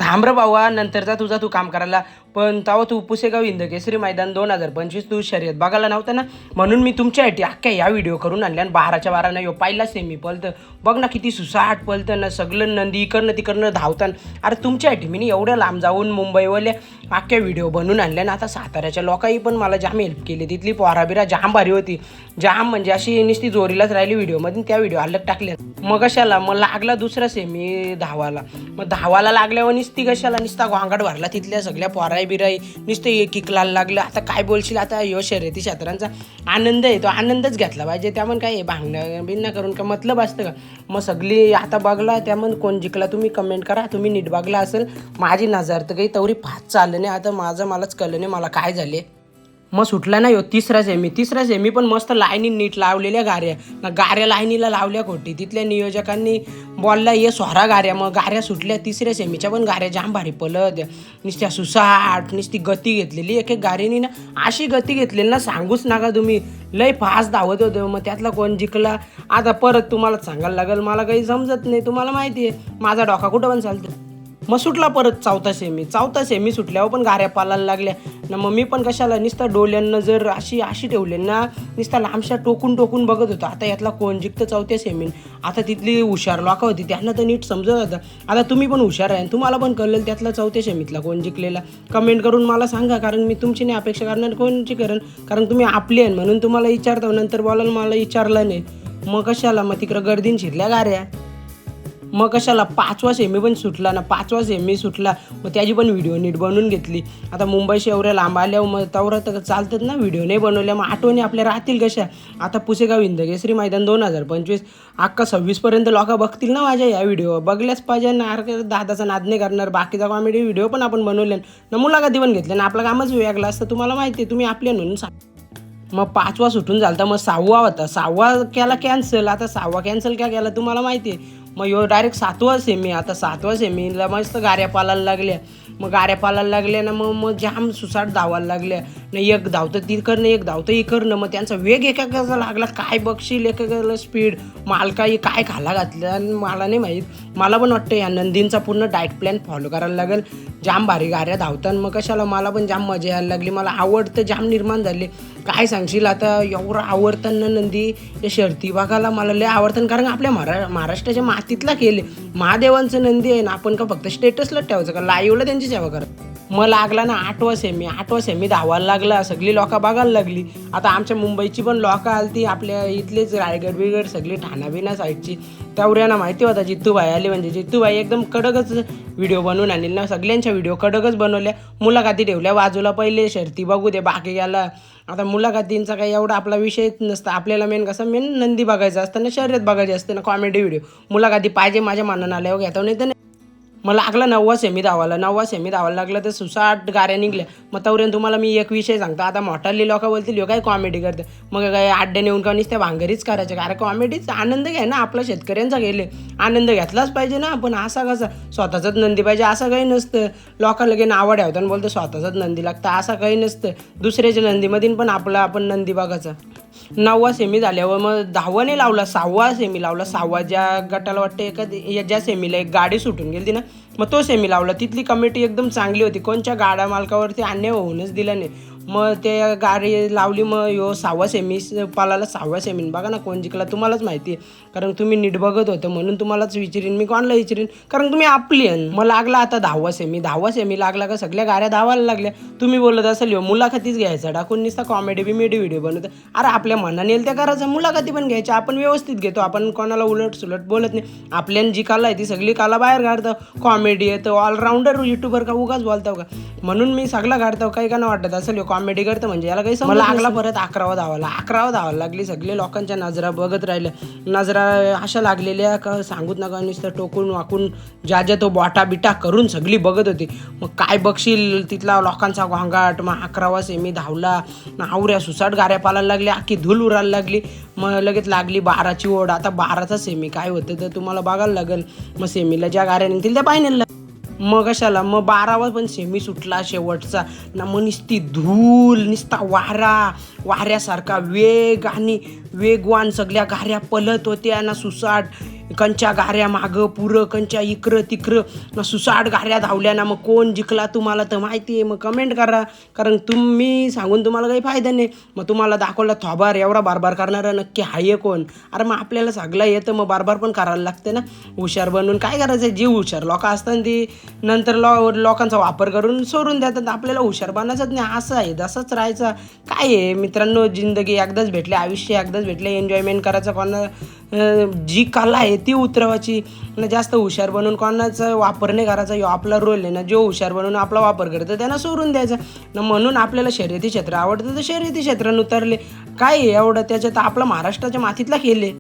थांब रे भावा, नंतरचा तुझा तू काम करायला. पण तेव्हा तू पुसेगाव हिंदकेसरी मैदान 2025 तू शर्यत बघायला नव्हता ना, म्हणून मी तुमच्यासाठी अख्ख्या या व्हिडिओ करून आणल्या. आणि 12च्या 12 नाही पहिला सेमी पळतं बघ ना, किती सुसाट पळतं ना, सगळं नंदी इकडनं तिकडनं धावतान. अरे तुमच्यासाठी मी एवढ्या लांब जाऊन मुंबईवाले अख्ख्या व्हिडिओ बनवून आणल्या ना. आता साताऱ्याच्या लोकांनी पण मला जाम हेल्प केली. तिथली पोराबिरा जाम भारी होती, जाम म्हणजे अशी नुसती जोरीलाच राहिली व्हिडिओमध्ये. त्या व्हिडिओ अलग टाकल्या. मग कशाला मग लागला दुसरा सेमी धावाला. मग धावाला लागल्यावर नुसती कशाला नुसता गोंगाट भरला तिथल्या सगळ्या पोराई बिराई नुसतं एक किकलाला लागलं. आता काय बोलशील, आता यो शर्यती क्षेत्रांचा आनंद आहे, तो आनंदच घेतला पाहिजे. त्यामध्ये काय भांडणं बिन्न करून का मतलब असतं का. मग सगळी आता बघला त्यामध्ये कोण जिंकला तुम्ही कमेंट करा. तुम्ही नीट बघला असेल. माझी नजर तर काही तवरी फास्ट चाललं नाही. आता मलाच कळलं नाही मला काय झाले. मग सुटला नाही हो तिसरा सेमी पण मस्त लाईनी नीट लावलेल्या गाऱ्या लाईनीला लावल्या खोटी. तिथल्या नियोजकांनी बॉलला ये सोहरा गाऱ्या. मग गाऱ्या सुटल्या. तिसऱ्या सेमीच्या पण गाऱ्या जाम भारी पलत नुसत्या सुसाट नुसती गती घेतलेली. एक एक गाऱ्यानी ना अशी गती घेतलेली ना सांगूच नका तुम्ही. लय फास्ट धावत होते. मग त्यातला कोण जिंकला आता परत तुम्हालाच सांगायला लागेल. मला काही समजत नाही. तुम्हाला माहिती आहे माझा डोका कुठं पण चालतो. मग सुटला परत चौथा सेमी सुटल्यावर पण गाऱ्या पालायला लागल्या ना. मग मी पण कशाला नुसतं डोल्यांना जर अशी ठेवले ना नुसता लांबशा टोकून बघत होतो. आता यातला कोण जिंकतं चौथ्या सेमीन. आता तिथली हुशार लोकं होती त्यांना तर नीट समजत होतं. आता तुम्ही पण हुशार आहे, तुम्हाला पण कळलं त्यातला चौथ्या सेमीतला कोण जिंकलेला. कमेंट करून मला सांगा, कारण मी तुमची नाही अपेक्षा करणार कोणची करेन. कारण तुम्ही आपली आहे म्हणून तुम्हाला विचारतो. नंतर बोलायला मला विचारलं नाही. मग कशाला मग तिकडं गर्दीन शिरल्या गाऱ्या. मग कशाला पाचवा सेमी सुटला. मग त्याची पण व्हिडिओ नीट बनवून घेतली. आता मुंबईशी एवढ्या लांब आल्यावर मग तेवढं तर चालतात ना, व्हिडिओ नाही बनवल्या. मग आठवणी आपल्या राहतील कशा. आता पुसेगाव हिंदकेसरी मैदान 2025 अख्खा 26पर्यंत लोक बघतील ना माझ्या या व्हिडिओ. बघल्याच पाहिजे ना. दादाचा नाद नाही करणार. बाकीचा कॉमेडी व्हिडिओ पण आपण बनवले ना, मुलाखती पण घेतल्या ना. आपलं कामच वेगळं असतं. तुम्हाला माहिती आहे, तुम्ही आपल्या म्हणून मग 5वा सुटून झाला. मग 6वा होता. 6वा केला कॅन्सल. आता 6वा कॅन्सल काय केला तुम्हाला माहिती आहे. मग यो डायरेक्ट 7वा सेमी. आता 7वा सेमीला मस्त गाऱ्या पालायला लागल्या. मग गाऱ्या पालायला लागल्या ना मग जाम सुसाट धावायला लागल्या ना. एक धावतं तिकडनं एक धावतं इकडनं. मग त्यांचा वेग एकाचा लागला. काय बघशील एकाला स्पीड मालकाही काय खाला घातलं मला नाही माहीत. मला पण वाटतं या नंदींचा पूर्ण डाएट प्लॅन फॉलो करायला लागेल. जाम भारी गाऱ्या धावतात. मग कशाला मला पण जाम मजा यायला लागली. मला आवडतं जाम निर्माण झाले. काय सांगशील आता एवढं आवडताना नंदी या शर्ती बघायला मला लय आवडतं. कारण आपल्या महाराष्ट्राच्या मातीतला केले महादेवांचं नंदी आहे ना. आपण का फक्त स्टेटसला ठेवायचं का, लाईव्हला त्यांची सेवा करत. मग लागला ना 8वा सेमी धावायला लागला. सगळी लोकं बघायला लागली. आता आमच्या मुंबईची पण लोकं आलती. आपल्या इथलेच रायगड बिगड सगळी ठाणा साईडची. तेवढ्यांना माहिती होता जित्तूबाई आली म्हणजे. जित्तूबाई एकदम कडकच व्हिडिओ बनवून आणले ना. सगळ्यांच्या व्हिडिओ कडकच बनवल्या. मुलाखती ठेवल्या बाजूला. पहिले शर्ती बघू दे बाकी गेला. आता मुलाखतींचा काही एवढा आपला विषयच नसतं. आपल्याला मेन नंदी बघायचं असतं ना, शर्यत बघायची असते ना, कॉमेडी व्हिडिओ. मुलाखती पाहिजे माझ्या मनानं आल्यावर घेतो नाही तर नाही. मग लागला 9वा सेमी धावायला लागला तर सुसाट गाऱ्या निघल्या. मग तवरेन तुम्हाला मी एक विषय सांगतो. आता मोठाली लोकं बोलतील काय कॉमेडी करते. मग काय अड्डे नेऊन का त्या भांगरीच करायचे. कारण कॉमेडीचा आनंद घ्या ना. आपला शेतकऱ्यांचा गेले आनंद घेतलाच पाहिजे ना. आपण असा कसा स्वतःचाच नंदी पाहिजे असं काही नसतं. लोकांना लगे नावं ठेवताना बोलतं स्वतःचाच नंदी लागतं असं काही नसतं. दुसऱ्याच्या नंदीमधून पण आपण नंदी बघायचा. 9वा सेमी झाल्यावर मग 10वा नाही लावला, 6वा सेमी लावला. 6वा ज्या गटाला वाटतं ज्या सेमीला एक गाडी सुटून गेली ना, मग तो सेमी लावला. तिथली कमिटी एकदम चांगली होती. कोणच्या गाड्या मालकावरती अन्याय होऊनच दिला नाही. मग ते गाडी लावली. मग यो 6वा सेमी पालाला. 6व्या सेमीन बघा ना कोण जिंकला तुम्हालाच माहिती आहे. कारण तुम्ही नीट बघत होतं म्हणून तुम्हालाच विचारीन मी. कोणाला विचारीन कारण तुम्ही आपली आहे. मग लागला आता 10वा सेमी लागला का सगळ्या गाड्या धावायला लागल्या. तुम्ही बोलत असाल यो मुलाखतीच घ्यायचा टाकून नुसता कॉमेडी बिमेडी व्हिडिओ बनवतं. अरे आपल्या मनाने येईल त्या करायचं. मुलाखती पण घ्यायच्या. आपण व्यवस्थित घेतो. आपण कोणाला उलट सुलट बोलत नाही. आपल्याला जी कला आहे ती सगळी कला बाहेर काढतो. कॉमेडी येतं ऑलराऊंडर यूट्यूबर का उगाच बोलताव का. म्हणून मी सगळं काढतो. काही का नाही वाटत असेल कॉमेडी करतं म्हणजे याला काही समज लागला. परत 11वा धावायला लागली. सगळे लोकांच्या नजरा बघत राहिल्या. नजरा अशा लागलेल्या का सांगूच नका. नुसतं टोकून वाकून ज्या तो बोटा बिटा करून सगळी बघत होती. मग काय बघशील तिथला लोकांचा गोंगाट. मग 11वा सेमी धावला. आवऱ्या सुसाट गाऱ्या पालायला लागल्या. अख्खी धूल उरायला लागली. मग लगेच लागली 12ची ओढ. आता 12चा सेमी काय होतं तर तुम्हाला बघायला लागेल. मग सेमीला ज्या गाऱ्या निघतील त्या फायनलला. मग कशाला मग 12वा पण सेमी सुटला शेवटचा ना. मग नुसती धूल नुसता वाऱ्यासारखा वेग आणि वेगवान सगळ्या गाऱ्या पलत होत्या ना. सुसाट कंच्या गाऱ्या मागं पुरं कंच्या इकडं तिकडं सुसाट गाऱ्या धावल्या ना, मग कोण जिंकला तुम्हाला तर माहिती आहे, मग कमेंट करा. कारण तुम्ही सांगून तुम्हाला काही फायदा नाही. मग तुम्हाला दाखवला थोबार एवढा बारबार करणारा नक्की आहे कोण? अरे मग आपल्याला सगळं येतं, मग बारबार पण करायला लागते ना. हुशार बनून काय करायचं, जी हुशार लोक असतात ती नंतर लोकांचा वापर करून सोडून देतात. आपल्याला हुशार बनायचंच नाही, असं आहे तसंच राहायचं. काय आहे मित्रांनो, जिंदगी एकदाच भेटले, आयुष्य एकदाच भेटले, एन्जॉयमेंट करायचं. जी कला आहे ती उतरवायची ना. जास्त हुशार बनून कोणाचा वापर नाही करायचा, ह्यो आपला रोल आहे ना. जो हुशार बनून आपला वापर करतो त्यांना सोडून द्यायचा ना. म्हणून आपल्याला शर्यती क्षेत्र आवडतं तर शर्यती क्षेत्रात उतरले. काय आहे एवढं त्याच्यात, आपला महाराष्ट्राच्या मातीतला खेळ आहे.